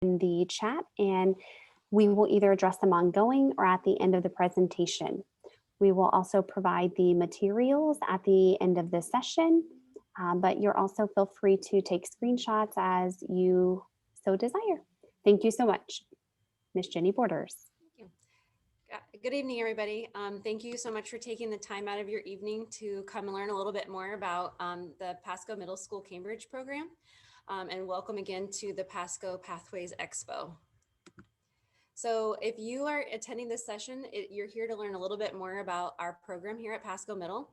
in the chat, and we will either address them ongoing or at the end of the presentation. We will also provide the materials at the end of this session, but you're also feel free to take screenshots as you so desire. Thank you so much, Miss Jenny Borders. Thank you. Good evening, everybody. Thank you so much for taking the time out of your evening to come and learn a little bit more about the Pasco Middle School Cambridge program. And welcome again to the Pasco Pathways Expo. So if you are attending this session, you're here to learn a little bit more about our program here at Pasco Middle.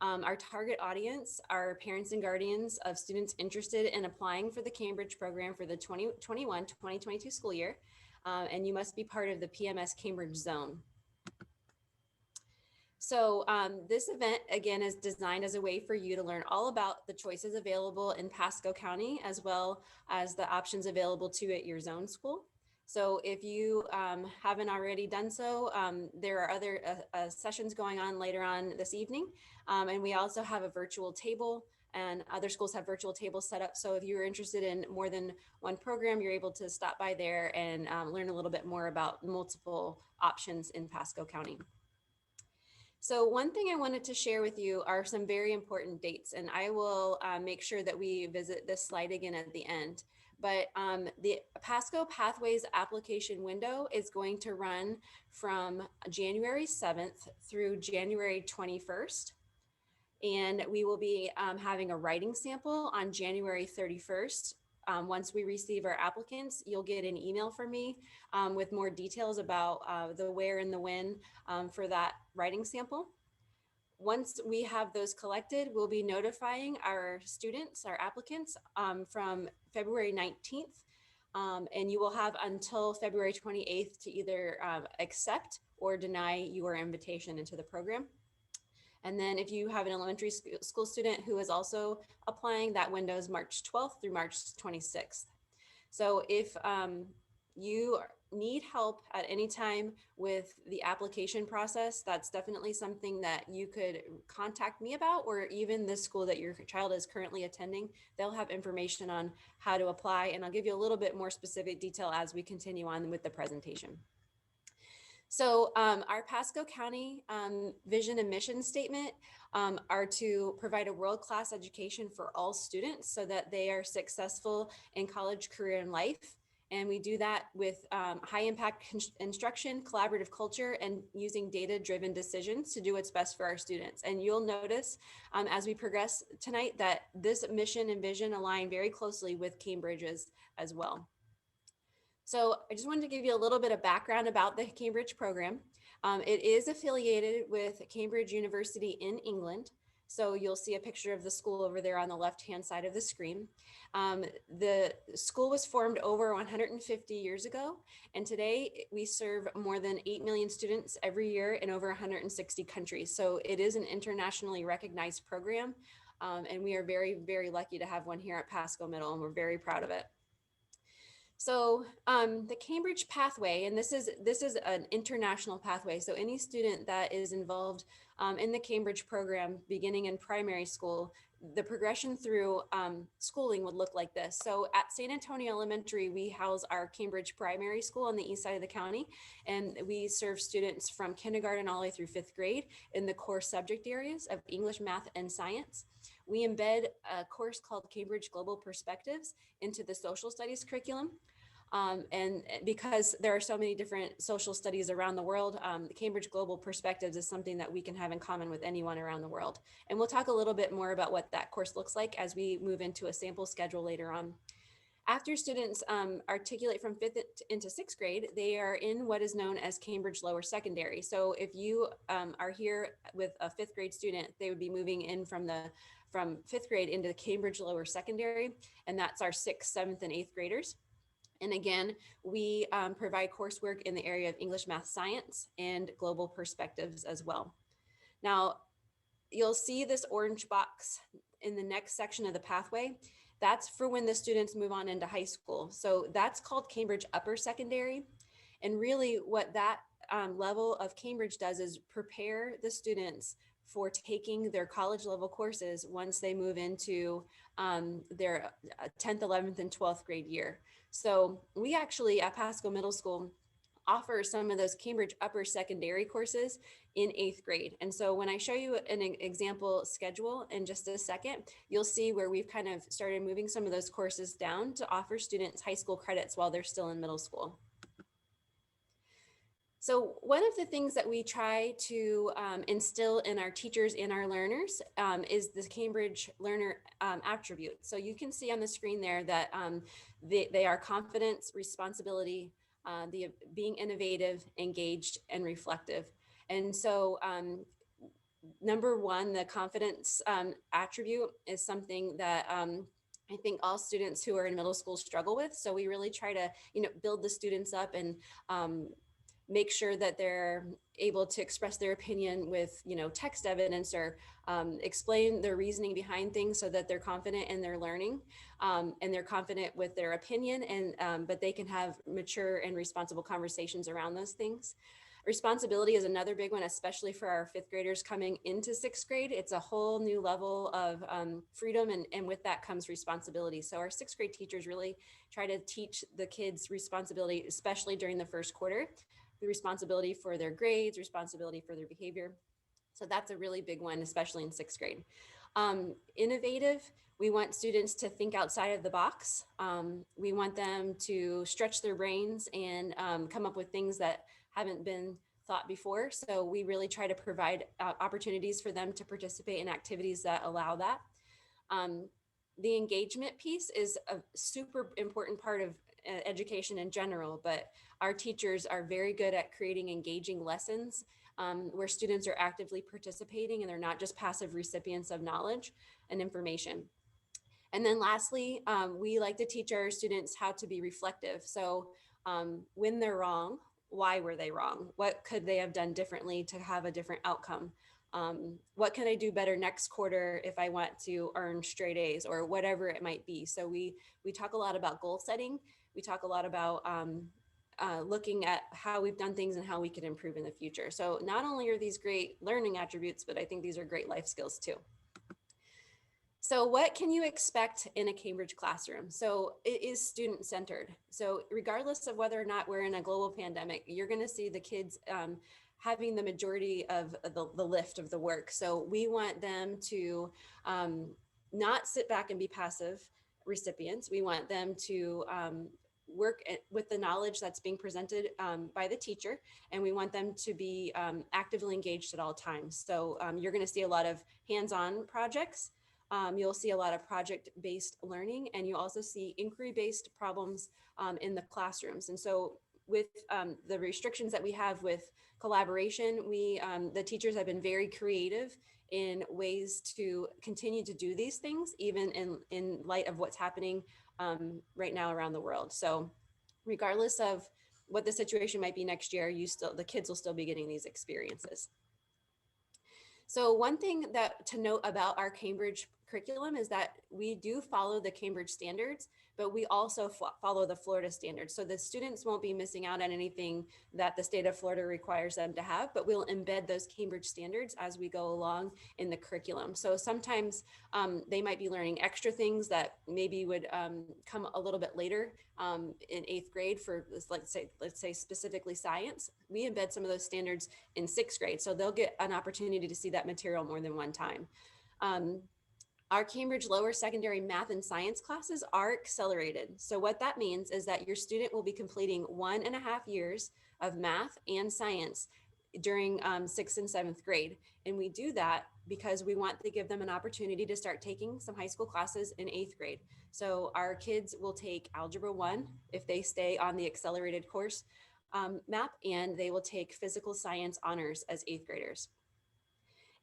Our target audience are parents and guardians of students interested in applying for the Cambridge program for the 2021-2022 school year. And you must be part of the PMS Cambridge zone. So this event, again, is designed as a way for you to learn all about the choices available in Pasco County, as well as the options available to at your zone school. So if you haven't already done so, there are other sessions going on later on this evening. And we also have a virtual table, and other schools have virtual tables set up. So if you're interested in more than one program, you're able to stop by there and learn a little bit more about multiple options in Pasco County. So one thing I wanted to share with you are some very important dates, and I will make sure that we visit this slide again at the end. But the Pasco Pathways application window is going to run from January 7th through January 21st. And we will be having a writing sample on January 31st. Once we receive our applicants, you'll get an email from me with more details about the where and the when for that writing sample. Once we have those collected, we'll be notifying our students, our applicants, from February 19th. And you will have until February 28th to either accept or deny your invitation into the program. And then if you have an elementary school student who is also applying, that window is March 12th through March 26th. So if you need help at any time with the application process, that's definitely something that you could contact me about, or even the school that your child is currently attending. They'll have information on how to apply, and I'll give you a little bit more specific detail as we continue on with the presentation. So our Pasco County vision and mission statement are to provide a world-class education for all students so that they are successful in college, career, and life. And we do that with high impact instruction, collaborative culture, and using data-driven decisions to do what's best for our students. And you'll notice as we progress tonight that this mission and vision align very closely with Cambridge's as well. So I just wanted to give you a little bit of background about the Cambridge program. It is affiliated with Cambridge University in England. So you'll see a picture of the school over there on the left-hand side of the screen. The school was formed over 150 years ago, and today we serve more than 8 million students every year in over 160 countries. So it is an internationally recognized program, and we are very, very lucky to have one here at Pasco Middle, and we're very proud of it. So the Cambridge pathway, and this is an international pathway. So any student that is involved in the Cambridge program beginning in primary school, the progression through schooling would look like this. So at San Antonio Elementary, we house our Cambridge primary school on the east side of the county, and we serve students from kindergarten all the way through 5th grade in the core subject areas of English, math, and science. We embed a course called Cambridge Global Perspectives into the social studies curriculum. And because there are so many different social studies around the world, the Cambridge Global Perspectives is something that we can have in common with anyone around the world. And we'll talk a little bit more about what that course looks like as we move into a sample schedule later on. After students articulate from 5th into 6th grade, they are in what is known as Cambridge Lower Secondary. So if you are here with a 5th grade student, they would be moving in from 5th grade into the Cambridge Lower Secondary, and that's our 6th, 7th, and 8th graders. And again, we provide coursework in the area of English, math, science, and global perspectives as well. Now, you'll see this orange box in the next section of the pathway. That's for when the students move on into high school. So that's called Cambridge Upper Secondary. And really what that level of Cambridge does is prepare the students for taking their college level courses once they move into their 10th, 11th, and 12th grade year. So we actually at Pasco Middle School offer some of those Cambridge upper secondary courses in 8th grade. And so when I show you an example schedule in just a second, you'll see where we've kind of started moving some of those courses down to offer students high school credits while they're still in middle school. So one of the things that we try to instill in our teachers and our learners is the Cambridge learner attribute. So you can see on the screen there that they are confidence, responsibility, the being innovative, engaged, and reflective. And so number one, the confidence attribute is something that I think all students who are in middle school struggle with. So we really try to, build the students up and make sure that they're able to express their opinion with, text evidence or explain their reasoning behind things so that they're confident in their learning and they're confident with their opinion and but they can have mature and responsible conversations around those things. Responsibility is another big one, especially for our 5th graders coming into 6th grade. It's a whole new level of freedom, and with that comes responsibility. So our 6th grade teachers really try to teach the kids responsibility, especially during the first quarter, the responsibility for their grades, responsibility for their behavior. So that's a really big one, especially in 6th grade. Innovative, we want students to think outside of the box. We want them to stretch their brains and come up with things that haven't been thought before. So we really try to provide opportunities for them to participate in activities that allow that. The engagement piece is a super important part of education in general, but our teachers are very good at creating engaging lessons where students are actively participating and they're not just passive recipients of knowledge and information. And then lastly, we like to teach our students how to be reflective. So when they're wrong, why were they wrong? What could they have done differently to have a different outcome? What can I do better next quarter if I want to earn straight A's or whatever it might be? So we talk a lot about goal setting. We talk a lot about looking at how we've done things and how we can improve in the future. So not only are these great learning attributes, but I think these are great life skills too. So what can you expect in a Cambridge classroom? So it is student-centered. So regardless of whether or not we're in a global pandemic, you're going to see the kids having the majority of the lift of the work. So we want them to not sit back and be passive recipients. We want them to work with the knowledge that's being presented by the teacher, and we want them to be actively engaged at all times. So you're going to see a lot of hands-on projects. You'll see a lot of project-based learning, and you also see inquiry-based problems in the classrooms. And so with the restrictions that we have with collaboration, the teachers have been very creative in ways to continue to do these things, even in light of what's happening right now around the world. So regardless of what the situation might be next year, the kids will still be getting these experiences. So one thing to note about our Cambridge curriculum is that we do follow the Cambridge standards, but we also follow the Florida standards. So the students won't be missing out on anything that the state of Florida requires them to have, but we'll embed those Cambridge standards as we go along in the curriculum. So sometimes they might be learning extra things that maybe would come a little bit later in 8th grade for, let's say specifically science. We embed some of those standards in 6th grade. So they'll get an opportunity to see that material more than one time. Our Cambridge lower secondary math and science classes are accelerated. So what that means is that your student will be completing 1.5 years of math and science during 6th and 7th grade. And we do that because we want to give them an opportunity to start taking some high school classes in 8th grade. So our kids will take Algebra 1 if they stay on the accelerated course map, and they will take physical science honors as 8th graders.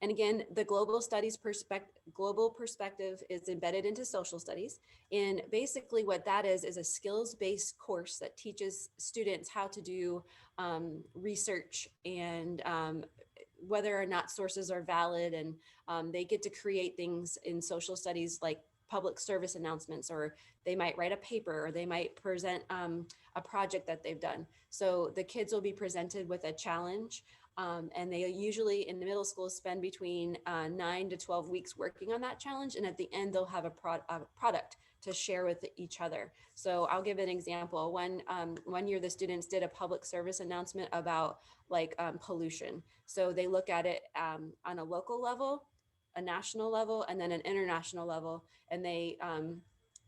And again, the global perspective is embedded into social studies. And basically what that is a skills-based course that teaches students how to do research and whether or not sources are valid. And they get to create things in social studies like public service announcements, or they might write a paper, or they might present a project that they've done. So the kids will be presented with a challenge. And they usually in the middle school spend between 9 to 12 weeks working on that challenge. And at the end, they'll have a product to share with each other. So I'll give an example. One year the students did a public service announcement about like pollution. So they look at it on a local level, a national level, and then an international level, and they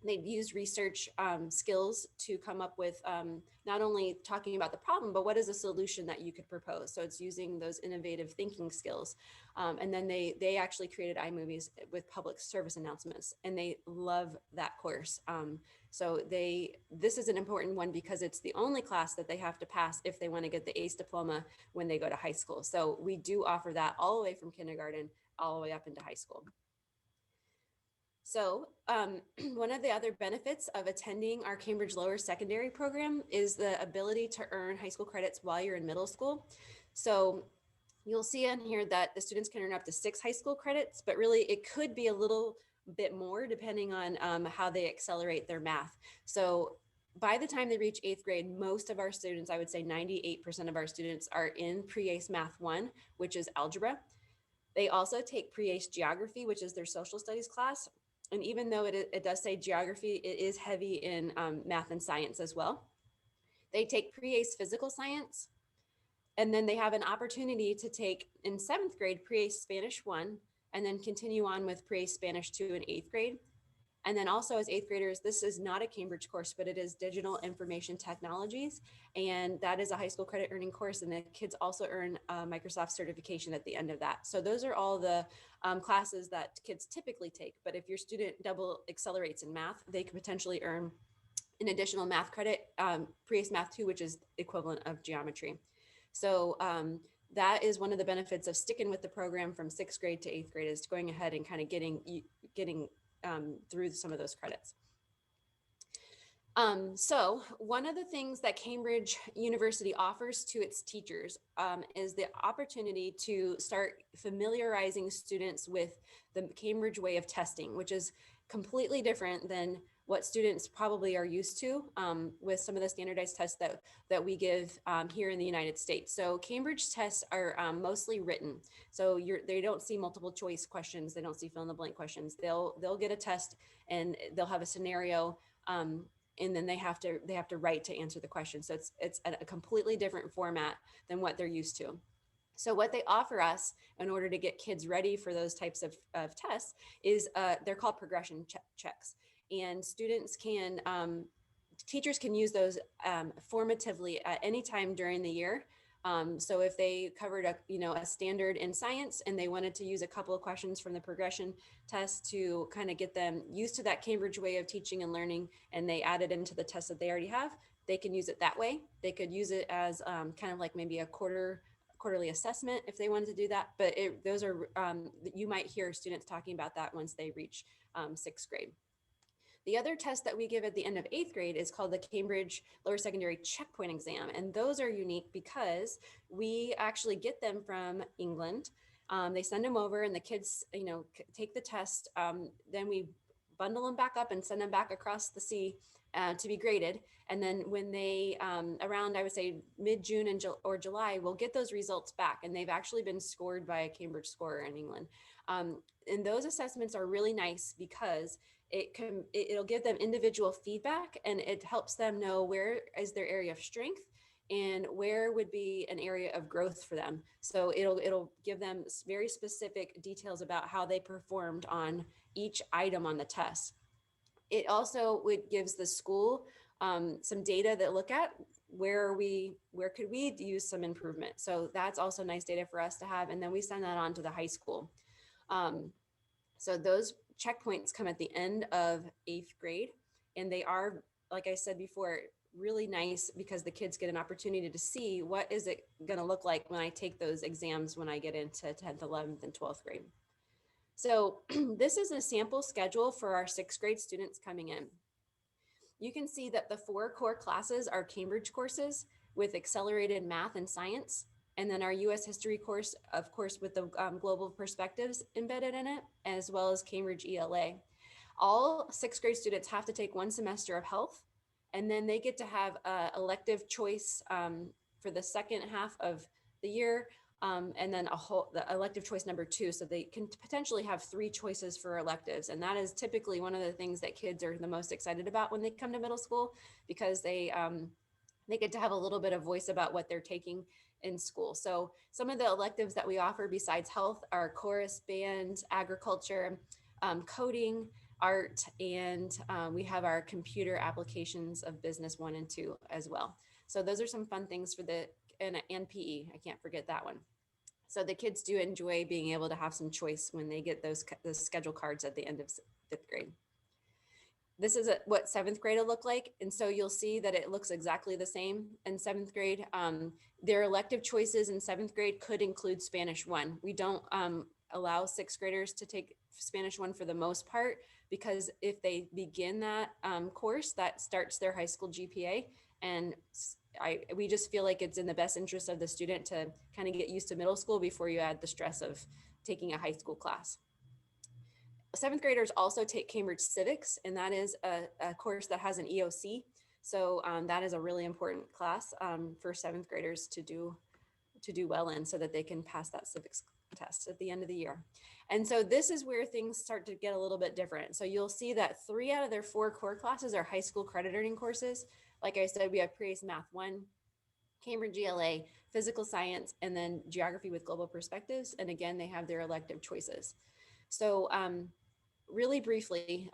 use research skills to come up with not only talking about the problem, but what is a solution that you could propose. So it's using those innovative thinking skills. And then they actually created iMovies with public service announcements, and they love that course. So this is an important one because it's the only class that they have to pass if they want to get the ACE diploma when they go to high school. So we do offer that all the way from kindergarten all the way up into high school. So one of the other benefits of attending our Cambridge Lower Secondary program is the ability to earn high school credits while you're in middle school. So you'll see on here that the students can earn up to 6 high school credits, but really it could be a little bit more depending on how they accelerate their math. So by the time they reach 8th grade, most of our students, I would say 98% of our students, are in pre-ACE Math 1, which is algebra. They also take pre-ACE geography, which is their social studies class. And even though it does say geography, it is heavy in math and science as well. They take pre-ACE physical science, and then they have an opportunity to take in 7th grade pre-ACE Spanish 1, and then continue on with pre-ACE Spanish 2 in 8th grade. And then also as 8th graders, this is not a Cambridge course, but it is digital information technologies. And that is a high school credit earning course. And the kids also earn a Microsoft certification at the end of that. So those are all the classes that kids typically take. But if your student double accelerates in math, they could potentially earn an additional math credit, pre-ACE Math 2, which is equivalent of geometry. So that is one of the benefits of sticking with the program from 6th grade to 8th grade, is going ahead and kind of getting through some of those credits. So one of the things that Cambridge University offers to its teachers is the opportunity to start familiarizing students with the Cambridge way of testing, which is completely different than what students probably are used to with some of the standardized tests that we give here in the United States. So Cambridge tests are mostly written. So they don't see multiple choice questions. They don't see fill in the blank questions. They'll get a test and they'll have a scenario, and then they have to write to answer the question. So it's a completely different format than what they're used to. So what they offer us in order to get kids ready for those types of tests is they're called progression checks. And teachers can use those formatively at any time during the year. So if they covered a standard in science and they wanted to use a couple of questions from the progression test to kind of get them used to that Cambridge way of teaching and learning, and they added into the test that they already have, they can use it that way. They could use it as kind of like maybe a quarterly assessment if they wanted to do that. But those are, you might hear students talking about that once they reach 6th grade. The other test that we give at the end of 8th grade is called the Cambridge Lower Secondary Checkpoint Exam. And those are unique because we actually get them from England. They send them over and the kids, take the test. Then we bundle them back up and send them back across the sea to be graded. And then when they, around, I would say mid-June or July, we'll get those results back. And they've actually been scored by a Cambridge scorer in England. And those assessments are really nice because it'll give them individual feedback, and it helps them know where is their area of strength and where would be an area of growth for them. So it'll give them very specific details about how they performed on each item on the test. It also gives the school some data that look at where could we use some improvement. So that's also nice data for us to have. And then we send that on to the high school. So those checkpoints come at the end of 8th grade, and they are, like I said before, really nice because the kids get an opportunity to see what is it going to look like when I take those exams when I get into 10th, 11th, and 12th grade. So this is a sample schedule for our 6th grade students coming in. You can see that the 4 core classes are Cambridge courses with accelerated math and science. And then our US history course, of course, with the global perspectives embedded in it, as well as Cambridge ELA. All 6th grade students have to take 1 semester of health, and then they get to have elective choice for the second half of the year and then the elective choice number 2. So they can potentially have 3 choices for electives. And that is typically one of the things that kids are the most excited about when they come to middle school, because they get to have a little bit of voice about what they're taking in school. So some of the electives that we offer besides health are chorus, band, agriculture, coding, art, and we have our computer applications of business 1 and 2 as well. So those are some fun things for and PE. I can't forget that one. So the kids do enjoy being able to have some choice when they get those schedule cards at the end of 5th grade. This is what 7th grade will look like. And so you'll see that it looks exactly the same in 7th grade. Their elective choices in 7th grade could include Spanish 1. We don't allow 6th graders to take Spanish 1 for the most part, because if they begin that course, that starts their high school GPA. And we just feel like it's in the best interest of the student to kind of get used to middle school before you add the stress of taking a high school class. 7th graders also take Cambridge Civics, and that is a course that has an EOC. So that is a really important class for 7th graders to do well in, so that they can pass that civics test at the end of the year. And so this is where things start to get a little bit different. So you'll see that 3 out of their 4 core classes are high school credit earning courses. Like I said, we have Pre-ACE Math 1, Cambridge GLA, physical science, and then geography with global perspectives. And again, they have their elective choices. So really briefly,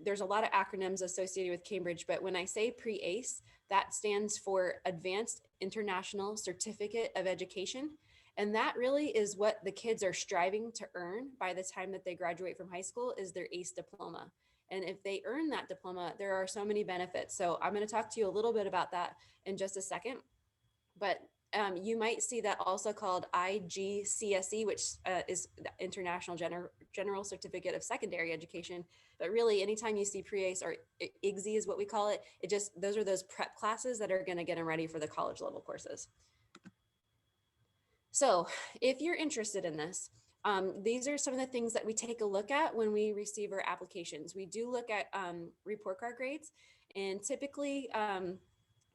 there's a lot of acronyms associated with Cambridge, but when I say Pre-ACE, that stands for Advanced International Certificate of Education. And that really is what the kids are striving to earn by the time that they graduate from high school, is their ACE diploma. And if they earn that diploma, there are so many benefits. So I'm going to talk to you a little bit about that in just a second. But you might see that also called IGCSE, which is the International General Certificate of Secondary Education. But really, anytime you see Pre-ACE, or IGSE is what we call it, those are those prep classes that are going to get them ready for the college level courses. So if you're interested in this, these are some of the things that we take a look at when we receive our applications. We do look at report card grades, and typically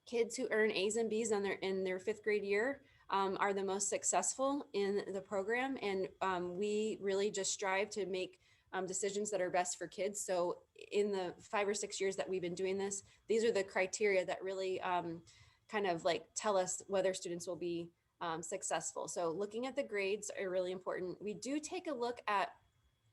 kids who earn A's and B's in their 5th grade year are the most successful in the program. And we really just strive to make decisions that are best for kids. So in the 5 or 6 years that we've been doing this, these are the criteria that really kind of like tell us whether students will be successful. So looking at the grades are really important. We do take a look at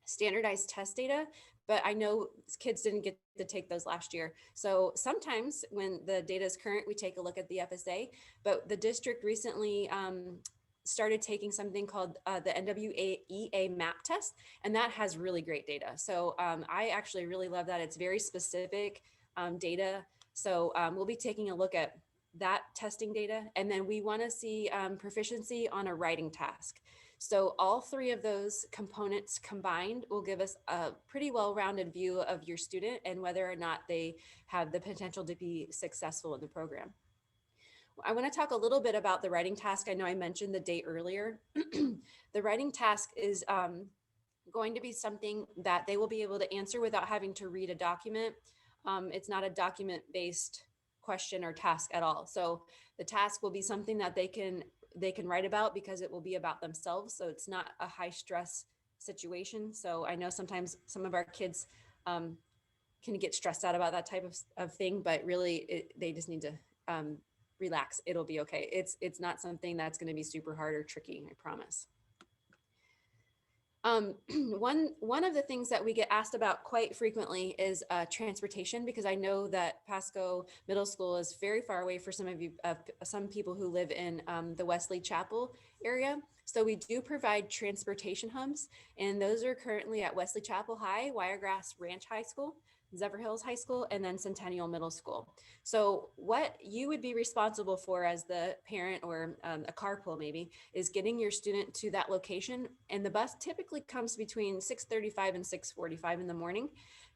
standardized test data, but I know kids didn't get to take those last year. So sometimes when the data is current, we take a look at the FSA, but the district recently started taking something called the NWEA map test, and that has really great data. So I actually really love that. It's very specific data. So we'll be taking a look at that testing data, and then we want to see proficiency on a writing task. So all 3 of those components combined will give us a pretty well-rounded view of your student and whether or not they have the potential to be successful in the program. I want to talk a little bit about the writing task. I know I mentioned the date earlier. The writing task is going to be something that they will be able to answer without having to read a document. It's not a document-based question or task at all. So the task will be something that they can write about, because it will be about themselves. So it's not a high stress situation. So I know sometimes some of our kids can get stressed out about that type of thing, but really they just need to relax. It'll be okay. It's not something that's going to be super hard or tricky, I promise. One of the things that we get asked about quite frequently is transportation, because I know that Pasco Middle School is very far away for some people who live in the Wesley Chapel area. So we do provide transportation hubs, and those are currently at Wesley Chapel High, Wiregrass Ranch High School, Zephyr Hills High School, and then Centennial Middle School. So what you would be responsible for as the parent, or a carpool maybe, is getting your student to that location. And the bus typically comes between 6:35 and 6:45 in the morning.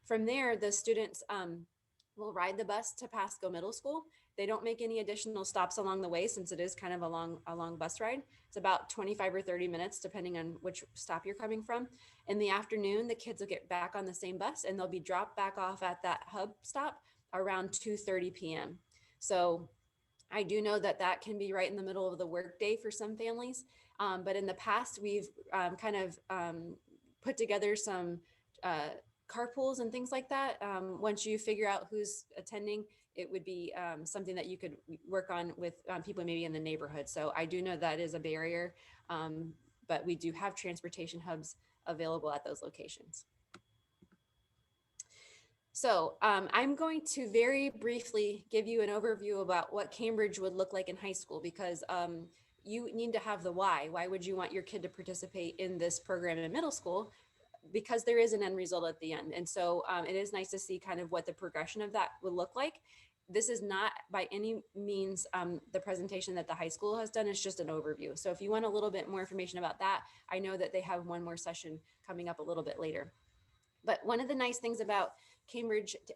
From there, the students will ride the bus to Pasco Middle School. They don't make any additional stops along the way, since it is kind of a long bus ride. It's about 25 or 30 minutes, depending on which stop you're coming from. In the afternoon, the kids will get back on the same bus, and they'll be dropped back off at that hub stop around 2:30 p.m. So I do know that that can be right in the middle of the workday for some families. But in the past, we've kind of put together some uh, carpools and things like that. Once you figure out who's attending, it would be something that you could work on with people maybe in the neighborhood. So I do know that is a barrier, but we do have transportation hubs available at those locations. So I'm going to very briefly give you an overview about what Cambridge would look like in high school, because you need to have the why. Why would you want your kid to participate in this program in middle school? Because there is an end result at the end. And so it is nice to see kind of what the progression of that would look like. This is not by any means the presentation that the high school has done. It's just an overview. So if you want a little bit more information about that, I know that they have one more session coming up a little bit later. But one of the nice things about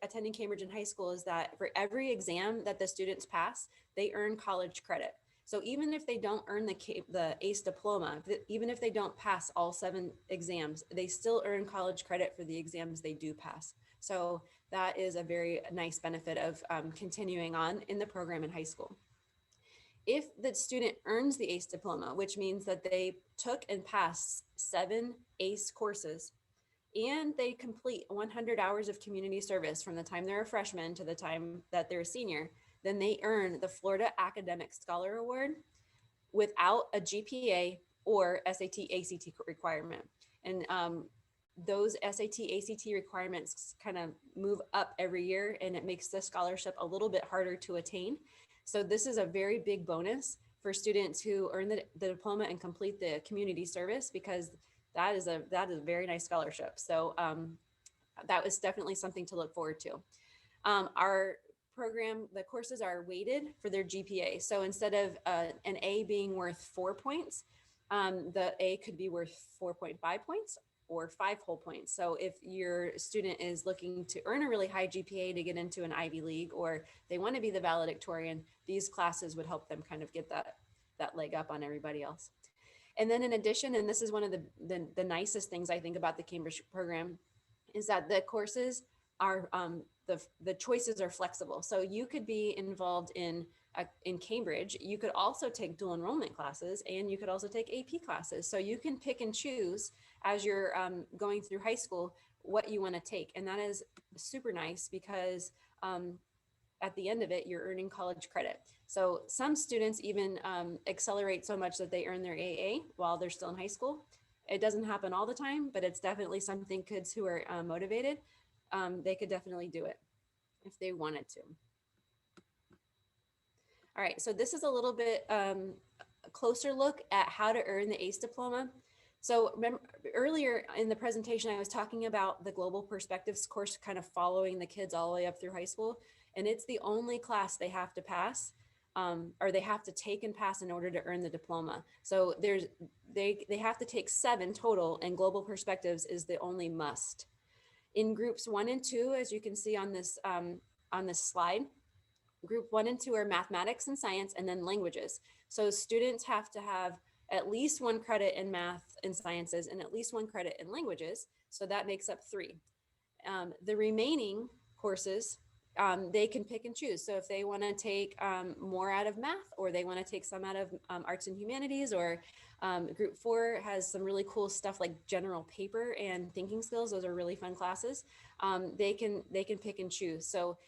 attending Cambridge in high school is that for every exam that the students pass, they earn college credit. So even if they don't earn the ACE diploma, even if they don't pass all 7 exams, they still earn college credit for the exams they do pass. So that is a very nice benefit of continuing on in the program in high school. If the student earns the ACE diploma, which means that they took and passed 7 ACE courses, and they complete 100 hours of community service from the time they're a freshman to the time that they're a senior, then they earn the Florida Academic Scholar Award without a GPA or SAT ACT requirement. And those SAT ACT requirements kind of move up every year, and it makes the scholarship a little bit harder to attain. So this is a very big bonus for students who earn the diploma and complete the community service, because that is a very nice scholarship. So that was definitely something to look forward to. Our program, the courses are weighted for their GPA. So instead of an A being worth 4 points, the A could be worth 4.5 points or 5 whole points. So if your student is looking to earn a really high GPA to get into an Ivy League, or they want to be the valedictorian, these classes would help them kind of get that leg up on everybody else. And then in addition, and this is one of the nicest things I think about the Cambridge program, is that the courses are the choices are flexible. So you could be involved in Cambridge. You could also take dual enrollment classes, and you could also take AP classes. So you can pick and choose as you're going through high school what you want to take, and that is super nice, because at the end of it, you're earning college credit. So some students even accelerate so much that they earn their AA while they're still in high school. It doesn't happen all the time, but it's definitely something kids who are motivated, they could definitely do it if they wanted to. All right, so this is a little bit a closer look at how to earn the ACE diploma. So remember, earlier in the presentation, I was talking about the Global Perspectives course kind of following the kids all the way up through high school. And it's the only class they have to pass, or they have to take and pass in order to earn the diploma. So they have to take 7 total, and Global Perspectives is the only must. In groups 1 and 2, as you can see on this slide, group 1 and 2 are mathematics and science, and then languages. So students have to have at least 1 credit in math and sciences and at least 1 credit in languages. So that makes up 3. The remaining courses, they can pick and choose. So if they want to take more out of math, or they want to take some out of arts and humanities, or group 4 has some really cool stuff like general paper and thinking skills. Those are really fun classes. They can pick and choose. So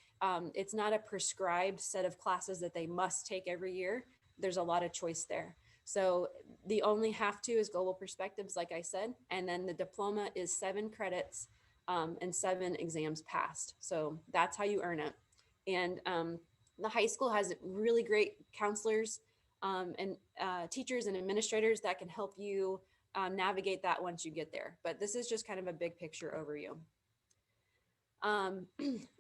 it's not a prescribed set of classes that they must take every year. There's a lot of choice there. So the only have to is Global Perspectives, like I said, and then the diploma is 7 credits and 7 exams passed. So that's how you earn it. And the high school has really great counselors and teachers and administrators that can help you navigate that once you get there. But this is just kind of a big picture overview.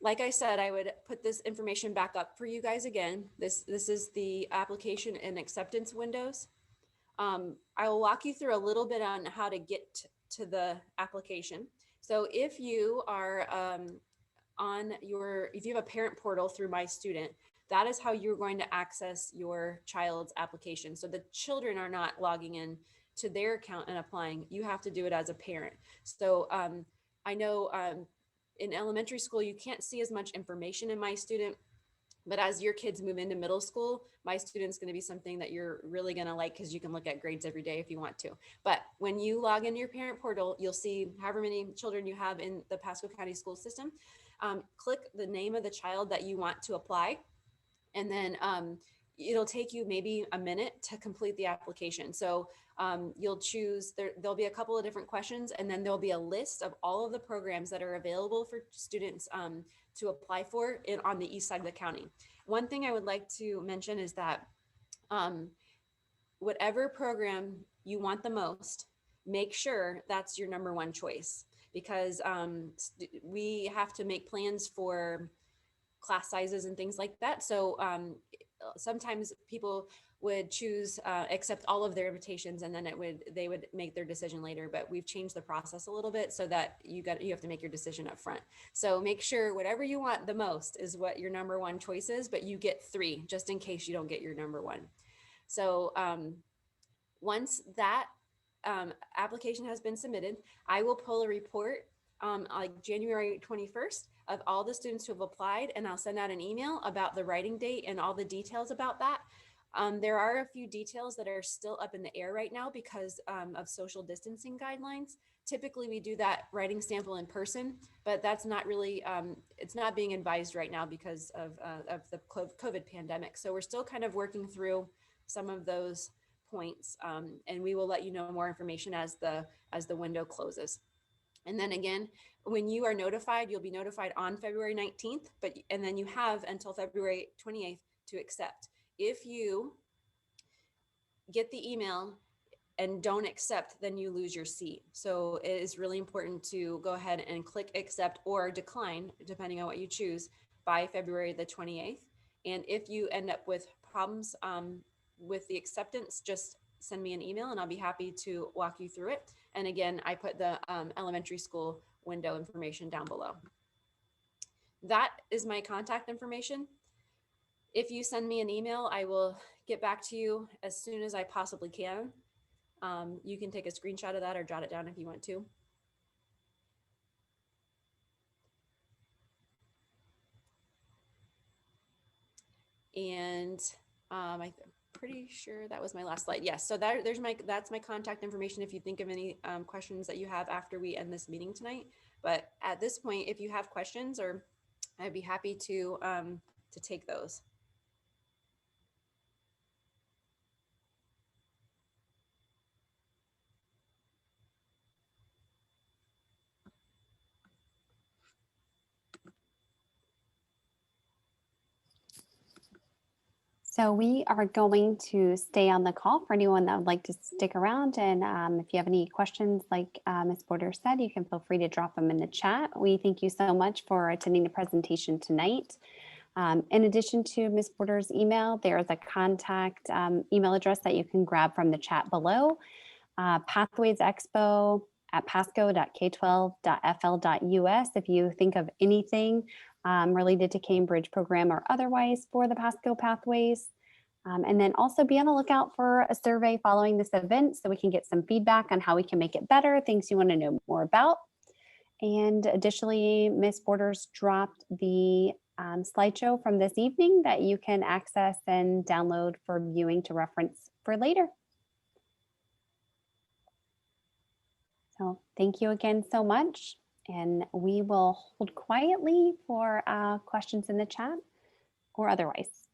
Like I said, I would put this information back up for you guys again. This is the application and acceptance windows. I will walk you through a little bit on how to get to the application. So if you are if you have a parent portal through My Student, that is how you're going to access your child's application. So the children are not logging in to their account and applying. You have to do it as a parent. So I know in elementary school, you can't see as much information in My Student But as your kids move into middle school, my student's going to be something that you're really going to like because you can look at grades every day if you want to. But when you log into your parent portal, you'll see however many children you have in the Pasco County school system. Click the name of the child that you want to apply, and then it'll take you maybe a minute to complete the application. So you'll choose, there'll be a couple of different questions, and then there'll be a list of all of the programs that are available for students to apply for on the east side of the county. One thing I would like to mention is that um, whatever program you want the most, make sure that's your number one choice, because we have to make plans for class sizes and things like that. So sometimes people would choose accept all of their invitations, and then they would make their decision later. But we've changed the process a little bit so that you have to make your decision up front. So make sure whatever you want the most is what your number one choice is, but you get 3 just in case you don't get your number one. So once that application has been submitted, I will pull a report like January 21st of all the students who have applied, and I'll send out an email about the writing date and all the details about that. There are a few details that are still up in the air right now because of social distancing guidelines. Typically, we do that writing sample in person, but that's not really, it's not being advised right now because of the COVID pandemic. So we're still kind of working through some of those points, and we will let you know more information as the window closes. And then again, when you are notified, you'll be notified on February 19th, and then you have until February 28th to accept. If you get the email and don't accept, then you lose your seat. So it is really important to go ahead and click accept or decline, depending on what you choose, by February the 28th. And if you end up with problems with the acceptance, just send me an email and I'll be happy to walk you through it. And again, I put the elementary school window information down below. That is my contact information. If you send me an email, I will get back to you as soon as I possibly can. You can take a screenshot of that or jot it down if you want to. And I'm pretty sure that was my last slide. Yes, so that's my contact information if you think of any questions that you have after we end this meeting tonight. But at this point, if you have questions, or I'd be happy to take those. So we are going to stay on the call for anyone that would like to stick around. And if you have any questions, like Ms. Porter said, you can feel free to drop them in the chat. We thank you so much for attending the presentation tonight. In addition to Ms. Porter's email, there is a contact email address that you can grab from the chat below, pathwaysexpo@pasco.k12.fl.us. If you think of anything related to Cambridge program or otherwise for the Pasco Pathways. And then also be on the lookout for a survey following this event so we can get some feedback on how we can make it better, things you want to know more about. And additionally, Ms. Borders dropped the slideshow from this evening that you can access and download for viewing to reference for later. So thank you again so much. And we will hold quietly for questions in the chat or otherwise.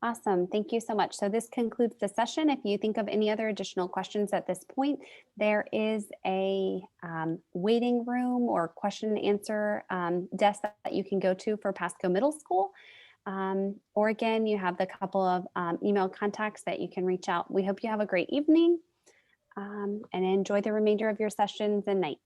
Awesome. Thank you so much. So this concludes the session. If you think of any other additional questions at this point, there is a waiting room or question and answer desk that you can go to for Pasco Middle School. Or again, you have the couple of email contacts that you can reach out. We hope you have a great evening and enjoy the remainder of your sessions and night.